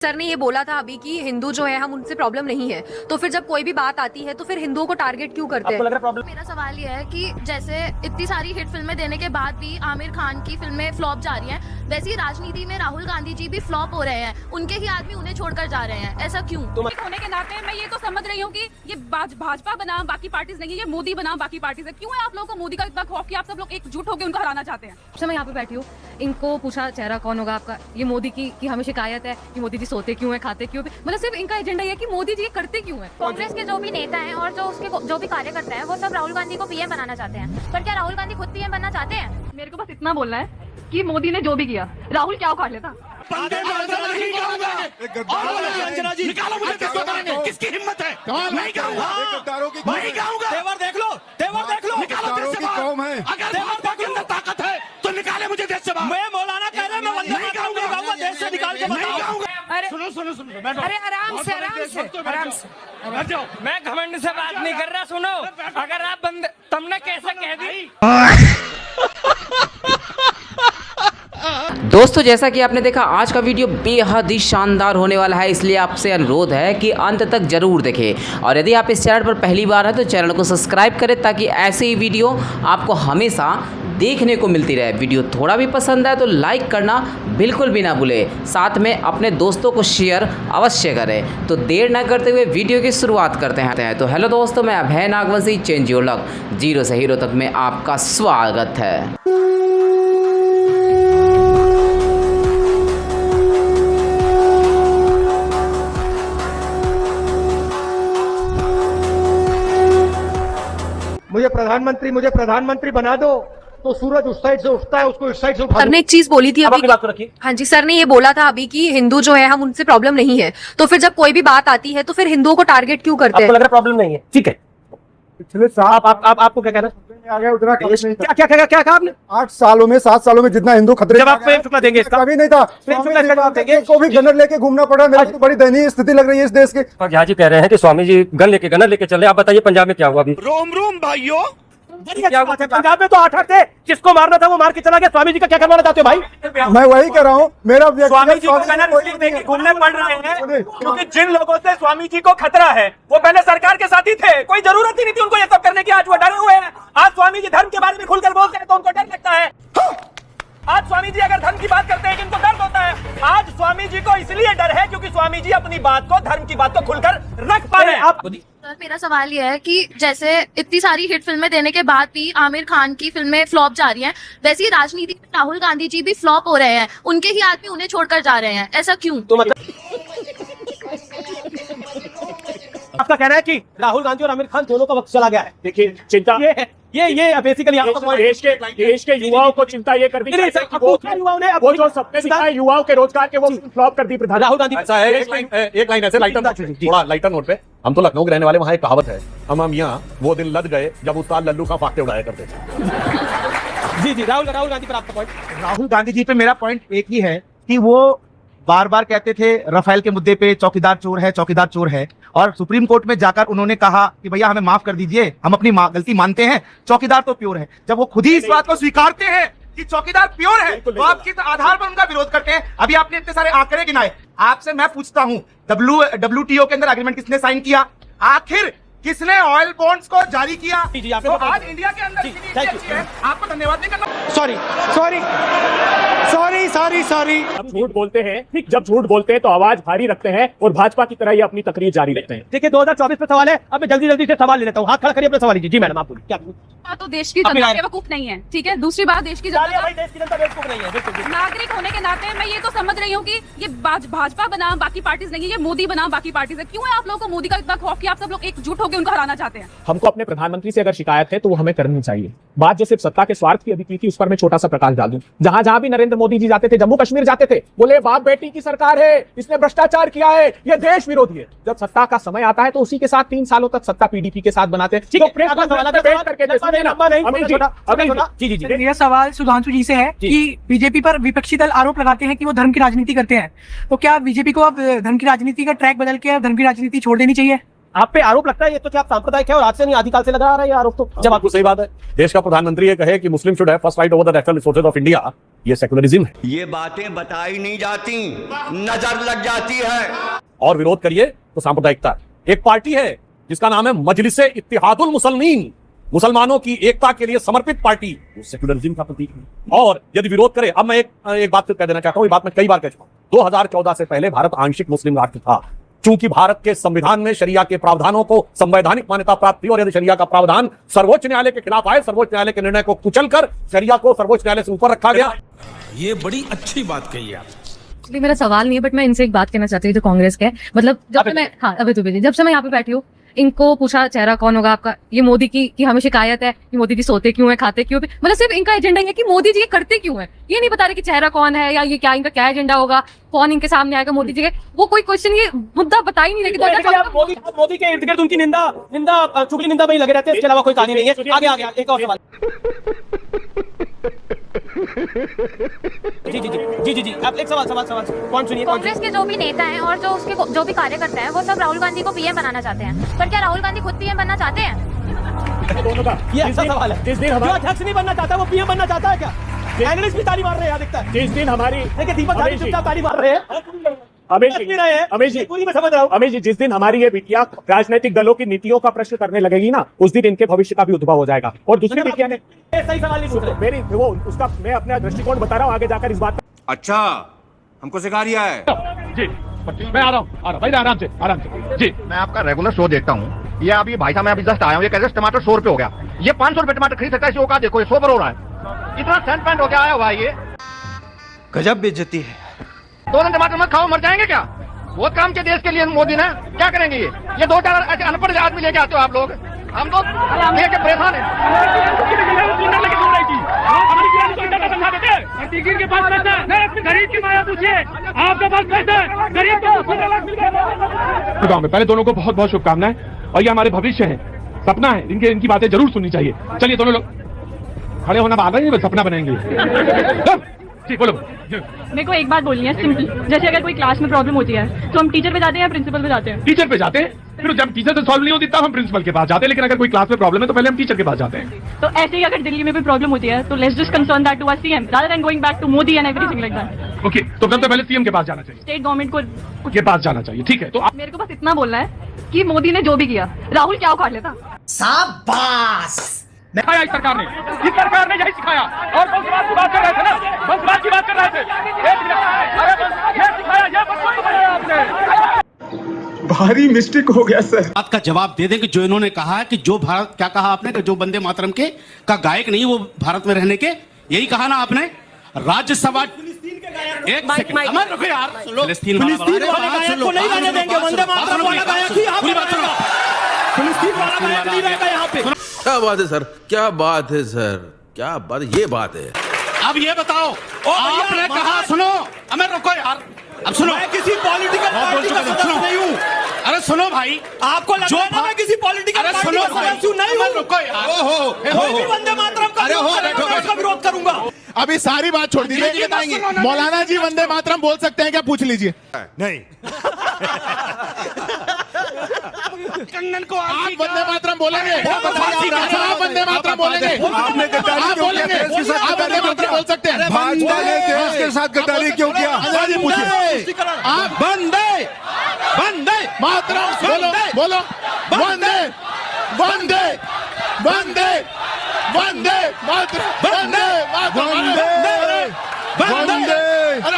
Sir ने ये बोला था अभी कि हिंदू जो है हम उनसे प्रॉब्लम नहीं है, तो फिर जब कोई भी बात आती है तो फिर हिंदुओं को टारगेट क्यों करते हैं? मेरा सवाल ये है कि जैसे इतनी सारी हिट फिल्में देने के बाद भी आमिर खान की फिल्में फ्लॉप जा रही हैं, वैसे ही राजनीति में राहुल गांधी जी भी फ्लॉप हो रहे हैं, उनके ही आदमी उन्हें छोड़कर जा रहे हैं, ऐसा क्यों? होने के नाते मैं ये तो समझ रही हूँ कि ये भाजपा बना बाकी पार्टीज नहीं है, ये मोदी बना बाकी पार्टीज है। क्यों है आप लोगों को मोदी का इतना खौफ कि आप सब लोग एकजुट होकर उनको हराना चाहते हैं? अच्छा, मैं यहाँ पे बैठी हूँ, इनको पूछा चेहरा कौन होगा आपका, ये मोदी की हमें शिकायत है कि मोदी जी सोते क्यों है, खाते क्यों, मतलब सिर्फ इनका एजेंडा ये है कि मोदी जी ये करते क्यों है। कांग्रेस के जो भी नेता हैं और जो भी कार्यकर्ता हैं वो सब राहुल गांधी को पीएम बनाना चाहते हैं, पर क्या राहुल गांधी खुद पीएम बनना चाहते हैं? मेरे को बस इतना बोलना है कि मोदी ने जो भी किया राहुल क्या उखाड़ लेता। किसकी हिम्मत है? नहीं कहूंगा, नहीं कहूंगा। तेवर देख लो, निकालो देश से बाहर। अगर भाजपा के अंदर ताकत है तो निकाले मुझे देश से बाहर। मैं मौलाना कह रहा हूं, मैं नहीं कहूंगा देश से निकाल के बताऊं। अरे सुनो, अरे आराम से मैं घमंड से बात नहीं कर रहा। सुनो, अगर आप बंदे तुमने कैसे कह दी। दोस्तों, जैसा कि आपने देखा, आज का वीडियो बेहद ही शानदार होने वाला है, इसलिए आपसे अनुरोध है कि अंत तक जरूर देखें। और यदि आप इस चैनल पर पहली बार हैं तो चैनल को सब्सक्राइब करें ताकि ऐसे ही वीडियो आपको हमेशा देखने को मिलती रहे। वीडियो थोड़ा भी पसंद आए तो लाइक करना बिल्कुल भी ना भूलें, साथ में अपने दोस्तों को शेयर अवश्य करें। तो देर ना करते हुए वीडियो की शुरुआत करते हैं। तो हेलो दोस्तों, मैं Abhay Nagvanshi, change your luck, zero से हीरो तक में आपका स्वागत है। मुझे प्रधानमंत्री बना दो तो सूरज उस साइड से उठता है, उसको इस साइड से उठा सर ने एक चीज बोली थी अभी, बात रखिए। हाँ जी, सर ने ये बोला था अभी कि हिंदू जो है हम उनसे प्रॉब्लम नहीं है, तो फिर जब कोई भी बात आती है तो फिर हिंदुओं को टारगेट क्यों करते हैं? आपको लग रहा प्रॉब्लम नहीं है, ठीक है। पिछले साल आपको क्या कहना क्या कहा आपने? 8 सालों में 7 सालों में जितना हिंदू खतरे जब आप प्रेम शुक्ला देंगे इसका कभी नहीं था, को भी गनर लेके घूमना पड़ा। मेरे को बड़ी दयनीय स्थिति लग रही है इस देश की। झा जी कह रहे हैं कि स्वामी जी गनर लेके चले। आप बताइए पंजाब में क्या हुआ अभी? रोम भाइयों, क्या हुआ? पंजाब में तो 8 थे, जिसको मारना था वो मार के चला गया। स्वामी जी का क्या करवाना चाहते हो भाई? मैं वही कह रहा हूँ, मेरा स्वामी जी को गनर लेके घूमने पड़ रहे हैं क्योंकि जिन लोगों से स्वामी जी को खतरा है वो पहले सरकार के साथ ही थे। कोई जरूरत ही नहीं थी उनको ये सब करने की। आज वो डरे हुए हैं। आज स्वामी जी धर्म के बारे में खुलकर बोलते हैं तो उनको डर लगता है। आज स्वामी जी अगर धर्म की बात करते हैं कि इनको दर्द होता है। आज स्वामी जी को इसलिए डर है क्योंकि स्वामी जी अपनी बात को, धर्म की बात को खुलकर रख पा रहे हैं। सर, मेरा सवाल ये है कि जैसे इतनी सारी हिट फिल्में देने के बाद भी आमिर खान की फिल्में फ्लॉप जा रही हैं, वैसे ही राजनीति में राहुल गांधी जी भी फ्लॉप हो रहे हैं, उनके ही आदमी उन्हें छोड़कर जा रहे हैं, ऐसा क्यों? तो मतलब आपका कहना है कि राहुल गांधी और आमिर खान दोनों का वक्त चला गया है। देखिए, चिंता ये बेसिकली देश के युवाओं को चिंता ये कर दी युवाओं ने वो जो सबने दिखाया युवाओं के रोजगार के वो फ्लॉप कर दी प्रधान राहुल गांधी। ऐसा है, एक लाइन ऐसे थोड़ा लाइटर नोट पे, हम तो लखनऊ के रहने वाले, वहाँ एक कहावत है, हम यहाँ वो दिन लद गए जब उस्ताद लल्लू का फाख्ते उड़ाया करते थे। जी राहुल गांधी पर आपका पॉइंट? राहुल गांधी जी पे मेरा पॉइंट एक ही है कि वो बार बार कहते थे रफेल के मुद्दे पे चौकीदार चोर है, और सुप्रीम कोर्ट में जाकर उन्होंने कहा कि भैया हमें माफ कर दीजिए, हम अपनी गलती मानते हैं, चौकीदार तो प्योर है। जब वो खुद ही इस बात को स्वीकारते हैं कि चौकीदार प्योर है तो आप किस आधार पर उनका विरोध करते हैं? अभी आपने इतने सारे आंकड़े गिनाए, आपसे मैं पूछता हूँ, WTO के अंदर एग्रीमेंट किसने साइन किया? आखिर किसने ऑयल बॉन्ड्स को जारी किया? तो आज इंडिया के अंदर आपको धन्यवाद नहीं करना। सॉरी। जब झूठ बोलते हैं तो आवाज भारी रखते हैं और भाजपा की तरह ये अपनी तकरीर जारी रखते हैं। देखिए 2024 पे सवाल है, अब मैं जल्दी से सवाल ले लेता हूँ। हाथ खड़ा करिए अपना सवाल लीजिए। जी मैडम, आप बोलिए क्या? तो देश की जनता बेवकूफ नहीं है, ठीक है। दूसरी बात, देश की जनता बेवकूफ नहीं है। नागरिक होने के नाते मैं ये तो समझ रही हूँ कि ये भाजपा बना बाकी पार्टीज नहीं है, ये मोदी बना बाकी पार्टीज है। क्यों है आप लोगों को मोदी का इतना खौफ कि आप सब लोग एकजुट होकर उनको हराना चाहते हैं? हमको अपने प्रधानमंत्री से अगर शिकायत है तो वो हमें करनी चाहिए। बात जो सिर्फ सत्ता के स्वार्थ की अभी की थी, उस पर मैं छोटा सा प्रकाश डाल दूं। जहां भी नरेंद्र मोदी जी जाते थे, जम्मू कश्मीर जाते थे, बोले बाप बेटी की सरकार है, इसने भ्रष्टाचार किया है, ये देश विरोधी है। जब सत्ता का समय आता है तो उसी के साथ 3 सालों तक सत्ता PDP के साथ बनाते हैं। मेरा सवाल सुधांशु जी से है कि बीजेपी पर विपक्षी दल आरोप लगाते हैं कि वो धर्म की राजनीति करते हैं, तो क्या बीजेपी को अब धर्म की राजनीति का ट्रैक बदल के धर्म की राजनीति छोड़ देनी चाहिए? आप पे आरोप लगता है ये तो क्या आप सांप्रदायिक है और आज से नहीं आदिकाल से लगा आ रहा है ये आरोप? तो जब आपको सही बात है, देश का प्रधानमंत्री ये कहे कि मुस्लिम should have first right over the national resources of India, ये सेकुलरिज्म है। ये बातें बताई नहीं जाती, नजर लग जाती है। और विरोध करिए तो सांप्रदायिकता। एक पार्टी है जिसका नाम है मजलिसे इत्तिहादुल मुसलमीन, मुसलमानों की एकता के लिए समर्पित पार्टी, वो सेकुलरिज्म का प्रतीक है। और यदि विरोध करे, अब मैं एक बात फिर कह देना चाहता हूं, ये बात मैं कई बार कह चुका हूं, 2014 से पहले भारत आंशिक मुस्लिम राष्ट्र था। चूंकि भारत के संविधान में शरिया के प्रावधानों को संवैधानिक मान्यता प्राप्त थी, और यदि शरिया का प्रावधान सर्वोच्च न्यायालय के खिलाफ आए, सर्वोच्च न्यायालय के निर्णय को कुचलकर शरिया को सर्वोच्च न्यायालय से ऊपर रखा गया। ये बड़ी अच्छी बात कही आप। एक्चुअली मेरा सवाल नहीं है, बट मैं इनसे एक बात कहना चाहती हूँ जो कांग्रेस के, मतलब जब से मैं, हाँ अभी तो जब से मैं यहाँ पे बैठी हूँ, इनको पूछा चेहरा कौन होगा आपका, ये मोदी की हमें शिकायत है कि मोदी जी सोते क्यों है, खाते क्यों, मतलब सिर्फ इनका एजेंडा है कि मोदी जी ये करते क्यों है, ये नहीं बता रहे कि चेहरा कौन है या ये क्या इनका क्या एजेंडा होगा, कौन इनके सामने आएगा मोदी जी के, वो कोई क्वेश्चन, ये मुद्दा बता ही नहीं रहे। मोदी के इर्द गिर्द उनकी निंदा चुगली निंदा में ही लगे रहते हैं, इसके अलावा कोई कहानी नहीं है। आगे एक और सवाल। जी आप एक सवाल कौन सुनिए। कांग्रेस के जो भी नेता हैं और जो उसके जो भी कार्यकर्ता हैं वो सब राहुल गांधी को पीएम बनाना चाहते हैं, पर क्या राहुल गांधी खुद पीएम बनना चाहते हैं? दोनों का ये अच्छा सवाल है। जिस दिन जो हमारा अध्यक्ष नहीं बनना चाहता वो पीएम बनना चाहता है क्या? एनालिस्ट भी ताली मार रहे हैं, यहाँ दिखता है। जिस दिन हमारी देखिए दीपक झाड़ी चुपचाप ताली मार रहे हैं। अमेश जी, पूरी मैं समझ रहा हूँ। अमेश जी, जिस दिन हमारी ये बिटिया राजनीतिक दलों की नीतियों का प्रश्न करने लगेगी ना, उस दिन इनके भविष्य का भी उद्भव हो जाएगा। और दूसरी बिटिया ने सही सवाल नहीं पूछ रहे। मेरी वो उसका मैं अपना दृष्टिकोण बता रहा हूँ, आगे जाकर इस बात। अच्छा, हमको सिखा रिया है जी, मैं आ रहा हूँ भाई, आराम से जी। मैं आपका रेगुलर शो देखता हूँ। ये अभी भाई साहब मैं अभी जस्ट आया हूँ, ये कहते टमाटर 100 रुपए हो गया, ये 500 रुपए टमाटर खरीद सकता है, इसको देखो ये 100 पर हो रहा है, इतना सेंट पैंट हो गया आया हुआ है ये। गजब बेइज्जती है। 2 दिन टमाटर मत खाओ, मर जाएंगे क्या? बहुत काम के देश के लिए मोदी ने क्या करेंगे ये 2-4 ऐसे अनपढ़ आदमी लेके आते हो आप लोग, हम लोग लेके परेशान है। गाँव में पहले दोनों को बहुत बहुत शुभकामनाएं, और ये हमारे भविष्य है, सपना है, इनकी बातें जरूर सुननी चाहिए। चलिए दोनों लोग खड़े होना बात नहीं, बस सपना बनाएंगे। जी बोलो। मेरे को एक बात बोलनी है सिंपल, जैसे अगर कोई क्लास में प्रॉब्लम होती है तो हम टीचर पे जाते हैं या प्रिंसिपल पे जाते हैं? टीचर पे जाते हैं, फिर जब टीचर से सॉल्व नहीं होती तब हम प्रिंसिपल के पास जाते हैं, लेकिन अगर कोई क्लास में प्रॉब्लम है तो पहले हम टीचर के पास जाते हैं। तो ऐसे ही अगर दिल्ली में भी प्रॉब्लम होती है तो let's just concern that to our CM rather than going back to Modi and everything like that. Okay, तो तब तो पहले सीएम के पास जाना चाहिए, स्टेट गवर्नमेंट को के पास जाना चाहिए। ठीक है, तो आप मेरे को बस इतना बोलना है कि मोदी ने जो भी किया राहुल क्या उखाड़ लेता। सिखाया इस सरकार ने यही सिखाया। और बंसवाद की बात कर रहे थे ना, बंसवाद की बात कर रहे थे, एक मिनट, अरे ये सिखाया, ये बंसवाद को बनाया आपने। भारी मिस्टेक हो गया सर। बात का जवाब दे दें कि जो इन्होंने कहा है कि जो भारत, क्या कहा आपने कि जो वंदे मातरम के का गायक नहीं वो भारत में रहने के, यही कहा ना आपने। राज्यसभा एक सेकंड अमर रुको यार, फिलिस्तीन वाला गायक को नहीं रहने देंगे, वंदे मातरम वाला गायक ही यहाँ पे रहेगा, फिलिस्तीन वाला गायक नहीं रहेगा यहाँ पे। क्या बात है सर, क्या बात है सर, क्या बात, ये बात है। अब ये बताओ, आपने कहा, सुनो अमर रुको यार, अब सुनो, मैं किसी पॉलिटिकल पार्टी का सदस्य नहीं हूँ। अरे सुनो भाई, आपको लगता है ना मैं किसी पॉलिटिकल पार्टी का सदस्य नहीं हूँ? रुको यार, कोई भी वंदे मातरम का विरोध करूंगा। अभी सारी बात छोड़ दीजिए, मौलाना जी वंदे मातरम बोल सकते हैं क्या, पूछ लीजिए। नहीं, कंगन को आप वंदे मातरम बोलेंगे, आप वंदे मातरम बोलेंगे, आपने गद्दारी क्यों किया देश के साथ? आप वंदे मातरम बोल सकते हैं। भाजपा ने देश के साथ गद्दारी क्यों किया? जी पूछिए, आप वंदे मातरम बोलो, वंदे वंदे वंदे वंदे मातरम, वंदे मातरम, वंदे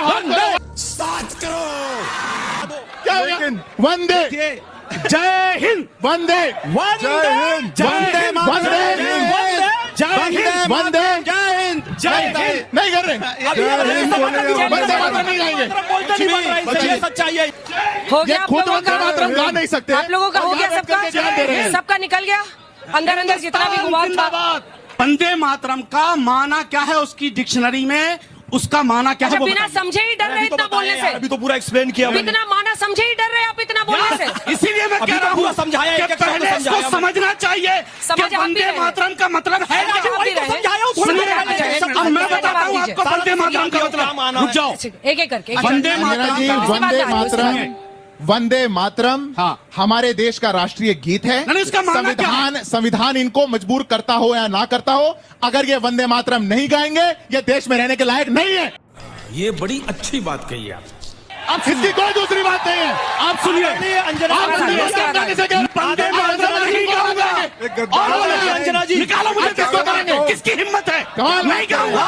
वंदे 7 करोड़ क्या हो गया? वंदे जय हिंद, वंदे जय हिंद, वंदे वंदे जय हिंद, वंदे जय हिंद, जय हिंद। नहीं कर रहे, वंदे मातरम नहीं गाएंगे। सच्चाई है। ये खुद वंदे मातरम गा नहीं सकते। आप लोगों का हो गया सबका निकल गया अंदर जितना भी गुमान था। वंदे मातरम का माना क्या है, उसकी डिक्शनरी में उसका माना क्या है वो बिना समझे ही डर रहे इतना बोलने से, अभी तो पूरा एक्सप्लेन किया मैंने। इतना माना समझे ही डर रहे आप इतना बोलने से। इसीलिए मैं कह रहा हूँ समझाया कि पहले इसको समझना चाहिए कि वंदे मातरम का मतलब है क्या। अब मैं बताता हूँ आपको वंदे मातरम का मतलब। रुक जाओ, एक एक करके। वंदे मातरम, वंदे मातरम हाँ। हमारे देश का राष्ट्रीय गीत है। नहीं, इसका मानना क्या है? संविधान इनको मजबूर करता हो या ना करता हो, अगर ये वंदे मातरम नहीं गाएंगे ये देश में रहने के लायक नहीं है। ये बड़ी अच्छी बात कही आप। अब इसकी कोई दूसरी बात नहीं है। आप सुनिए अंजना जी, निकालो मुझे, किसको करेंगे? किसकी हिम्मत है? नहीं गाऊंगा,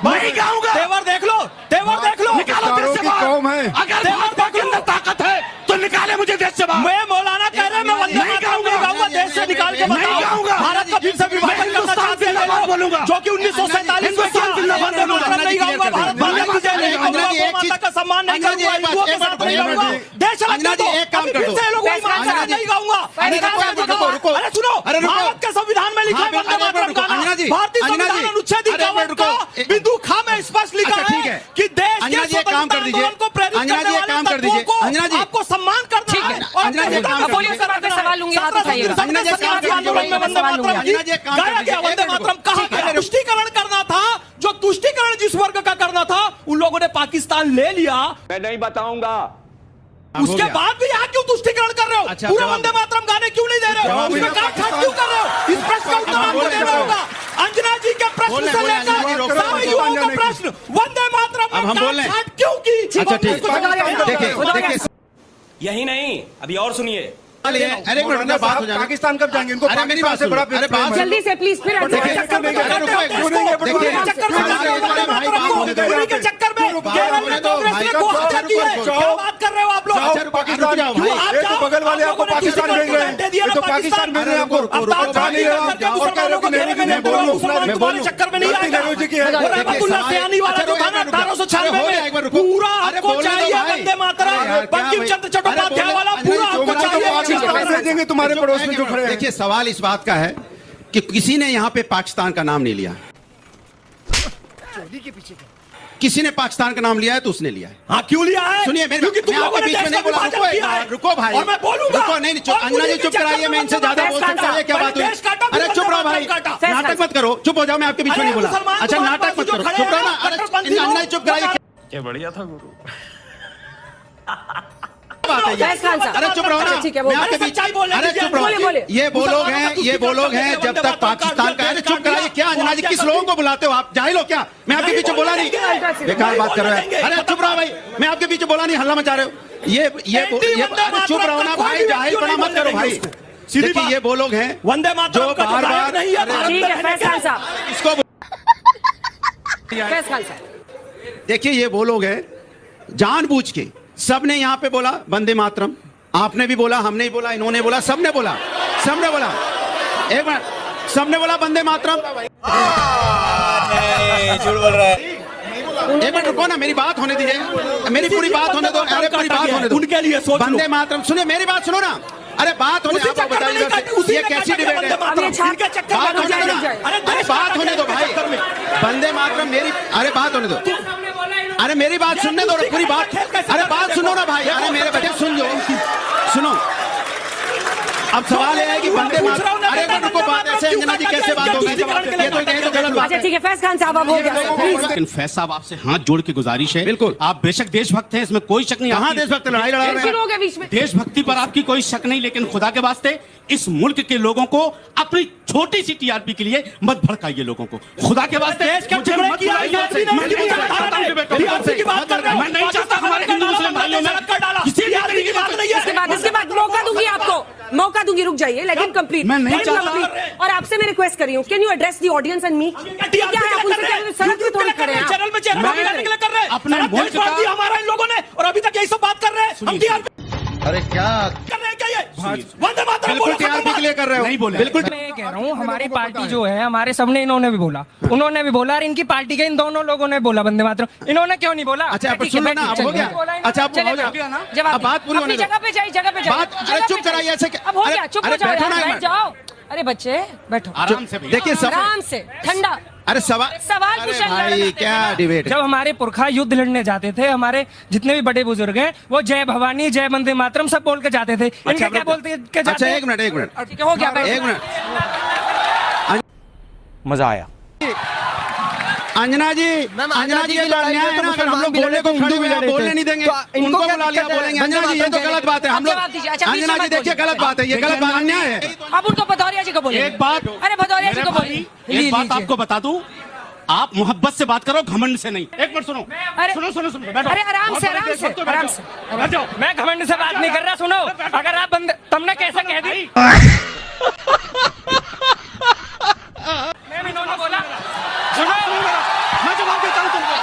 नहीं गाऊंगा। तेवर देख लो, तेवर देख लो। निकालो देश से बाहर। अगर तेवर के अंदर ताकत है तो निकाले मुझे देश से बाहर। मैं मौलाना कह रहे हैं, मैं वंदे मातरम नहीं गाऊंगा, देश से निकाल के नहीं गाऊंगा। भारत का फिर से विभाजन करना चाहते हैं लोग, बोलूंगा जो कि 1947 में किया। वंदे मातरम नहीं गाऊंगा, भारत माता की जय नहीं गाऊंगा, गौ माता का सम्मान नहीं करूंगा, हिंदुओं के साथ नहीं गाऊंगा, देश अलग कर दो। एक काम कर दो, नहीं गाऊंगा। अरे सुनो, भारत के संविधान में लिखा है वंदे मातरम गाना, भारतीय संविधान अनुच्छेद 51 का बिंदु ख में स्पष्ट लिखा है कि देश के स्वतंत्रता आंदोलन को प्रेरित करने वाले तत्वों को आपको सम्मान करना है। और बोलिए सर, आपका सवाल लूंगी, हाथ उठाइएगा। आंदोलन में वंदे मातरम गाया गया, वंदे मातरम कहा गया, तुष्टीकरण करना था, जो तुष्टीकरण जिस वर्ग का करना था उन लोगों ने पाकिस्तान ले लिया। मैं नहीं बताऊंगा। उसके बाद भी यहाँ क्यों तुष्टीकरण कर रहे हो? अच्छा, पूरा वंदे मातरम गाने क्यों नहीं दे रहे हो? उसमें काट छाट क्यों कर रहे हो? इस प्रश्न का उत्तर आपको देना होगा। अंजना जी के प्रश्न से लेकर सारे युवाओं का प्रश्न, वंदे मातरम अब हम बोल रहे हैं। काट क्यों की? अच्छा ठीक, देखिए यही नहीं, अभी और सुनिए। अरे एक मिनट ना, बात हो जाए। पाकिस्तान कब जाएंगे? इनको अरे मेरी बात से बड़ा सुनो। अरे बात जल्दी से प्लीज, फिर चक्कर में केरल में कांग्रेस ने को हत्या की है। क्या बात कर रहे हो आप लोग? पाकिस्तान बगल वाले आपको पाकिस्तान भेज रहे हैं, ये तो पाकिस्तान भेज रहे हैं आपको। जा नहीं रहे आप, और कह रहे हो कि मैं बोलूं चक्कर में नहीं आएगा। नेहरू जी की है। रहमतुल्लाह सयानी वाला जो था ना 1896 में, पूरा आपको चाहिए वंदे मातरम। बंकिम चंद्र चट्टोपाध्याय वाला पूरा आपको चाहिए। भेजेंगे तुम्हारे पड़ोस में जो खड़े हैं। देखिए सवाल इस बात का है कि किसी ने यहाँ पे पाकिस्तान का नाम नहीं लिया। किसी ने पाकिस्तान का नाम लिया है तो उसने लिया है। हाँ, क्यों लिया है? सुनिए, क्योंकि तुम लोगों ने बीच में नहीं बोला। रुको भाई, और मैं बोलूंगा। रुको, नहीं अंजना जी चुप कराइए, मैं इनसे ज्यादा बोल सकता हूँ। क्या बात हुई? अरे चुप रहो भाई, नाटक मत करो, चुप हो जाओ, मैं आपके बीच में नहीं बोला। अच्छा नाटक मत करो, चुप रहो ना। अरे अंजना जी चुप कराइए। क्या बढ़िया था गुरु। अरे चुप रहो ना, ठीक है, मैं आपके बीच। अरे चुप रहो, ये वो लोग हैं जब तक पाकिस्तान का। अरे चुप कराइए, क्या अंजना जी किस लोगों को बुलाते हो आप? जाहिल हो क्या? मैं आपके पीछे बोला नहीं, बेकार बात कर रहे हैं। अरे चुप रहो भाई, मैं आपके पीछे बोला नहीं, हल्ला मचा रहे हो। ये अरे चुप रहो ना भाई, जाहिल बना मत करो भाई। देखिए ये वो लोग हैं वंदे मातरम जो बार बार इसको देखिए ये वो लोग हैं जानबूझ के सबने यहाँ पे बोला वंदे मातरम, आपने भी बोला, हमने भी बोला, इन्होंने बोला, सबने बोला। एक मिनट, सबने बोला वंदे मातरम। झूठ बोल रहा है। एक मिनट रुको ना, मेरी बात होने दीजिए, मेरी पूरी बात होने दो। अरे पूरी बात होने दो, उनके लिए सोच लो। वंदे मातरम सुनिए, मेरी बात सुनो ना। अरे बात होने, आप बताइए ये कैसी डिबेट है? बात होने दो भाई, वंदे मातरम मेरी, अरे बात होने दो। अरे मेरी बात सुनने दो, पूरी बात। अरे बात सुनो ना भाई, अरे मेरे बेटे सुन लो, सुनो। अब सवाल ये है कि वंदे मातरम, अरे रुको, बात ऐसे अंजना जी कैसे बात होगी? ये तो गलत बात है। ठीक है, फैज खान साहब, अब हो गया। लेकिन फैज साहब आपसे हाथ जोड़ के गुजारिश है, बिल्कुल आप बेशक देशभक्त हैं, इसमें कोई शक नहीं। कहाँ देशभक्त? लड़ाई लड़ा रहे हैं बीच में। देशभक्ति पर आपकी कोई शक नहीं, लेकिन खुदा के वास्ते इस मुल्क के लोगों को अपनी छोटी सी टीआरपी के लिए मत भड़काइए लोगों को, खुदा के वास्ते। मैं नहीं चाहता हमारे हिंदू मुस्लिम भाइयों में इसके बाद मौका दूंगी, रुक जाइए, लेकिन कंप्लीट। मैं नहीं चाहता। और आपसे मैं रिक्वेस्ट कर रही हूँ, can you address the audience and me? क्या है, आप उनसे सड़क पे थोड़ी खड़े हैं, चैनल में चेहरा दिखाने के लिए कर रहे हैं। अपने मुल्क का हमारा इन लोगों ने, और अभी तक यही सब बात कर रहे हैं। हम टीआरपी अरे क्या कर रहे हैं? क्या ये वंदे मातरम बिल्कुल टीआरपी के लिए कर रहे हो? नहीं बोले, बिल्कुल मैं कह रहा हूँ, हमारी पार्टी जो है, हमारे सबने, इन्होंने भी बोला, उन्होंने भी बोला, और इनकी पार्टी के इन दोनों लोगों ने बोला वंदे मातरम। इन्होंने क्यों नहीं बोला? अच्छा अब सुन लो ना, अब हो गया। अच्छा अब हो गया ना, अब बात पूरी होने दो। जगह पे जाइए, जगह पे जाइए। बात, अरे चुप कराइए ऐसे। अब हो गया, चुप हो जाओ, बैठ जाओ। अरे बच्चे बैठो आराम से, देखिए आराम से, ठंडा। अरे सवाल पूछा भाई, क्या डिबेट? जब हमारे पुरखा युद्ध लड़ने जाते थे, हमारे जितने भी बड़े बुजुर्ग हैं, वो जय भवानी, जय वंदे मातरम सब बोल के जाते थे। इनका क्या बोलते के जाते? अच्छा एक मिनट हो गया, एक मिनट, मजा आया। अंजना जी ये तो अन्याय है ना, अगर हम लोग बोलने को खड़े हुए हैं, बोलने नहीं देंगे, उनको बुला लिया बोलेंगे। अंजना जी ये तो गलत बात है, हम लोग अंजना जी देखिए गलत बात है, ये गलत बात अन्याय है। अब उनको भदौरिया जी को बोलिए। एक बात, अरे भदौरिया जी को बोलिए। एक बात आपको बता दूं, आप मोहब्बत से बात करो, घमंड से नहीं। एक मिनट सुनो, सुनो बैठो। अरे आराम से बैठ जाओ। मैं घमंड से बात नहीं कर रहा, सुनो। अगर आप तुमने कैसे कह दी, इन्होंने बोला, सुनो मैं जवाब देता हूं तुमको,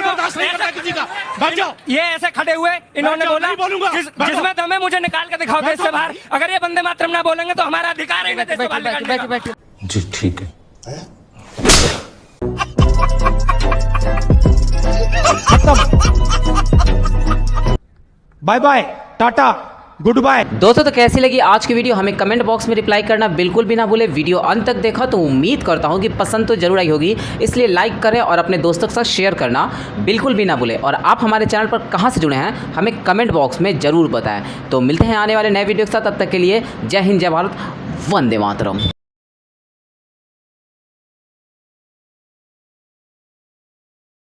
बर्दाश्त नहीं करता किसी का। बैठ जाओ। ये ऐसे खड़े हुए, इन्होंने बोला नहीं बोलूंगा, जिसमें दम है मुझे निकाल के दिखाओ देश से बाहर। अगर ये वंदे मातरम ना बोलेंगे तो हमारा अधिकार है इन्हें देश से बाहर निकालने का। जी ठीक है। Bye bye, tata, goodbye. दोस्तों तो कैसी लगी आज की वीडियो हमें कमेंट बॉक्स में रिप्लाई करना बिल्कुल भी ना भूले। वीडियो अंत तक देखा तो उम्मीद करता हूँ कि पसंद तो जरूर आई होगी, इसलिए लाइक करें और अपने दोस्तों के साथ शेयर करना बिल्कुल भी ना भूले। और आप हमारे चैनल पर कहाँ से जुड़े हैं हमें कमेंट बॉक्स में ज़रूर बताएं। तो मिलते हैं आने वाले नए वीडियो के साथ, तब तक के लिए जय हिंद, जय भारत, वंदे मातरम।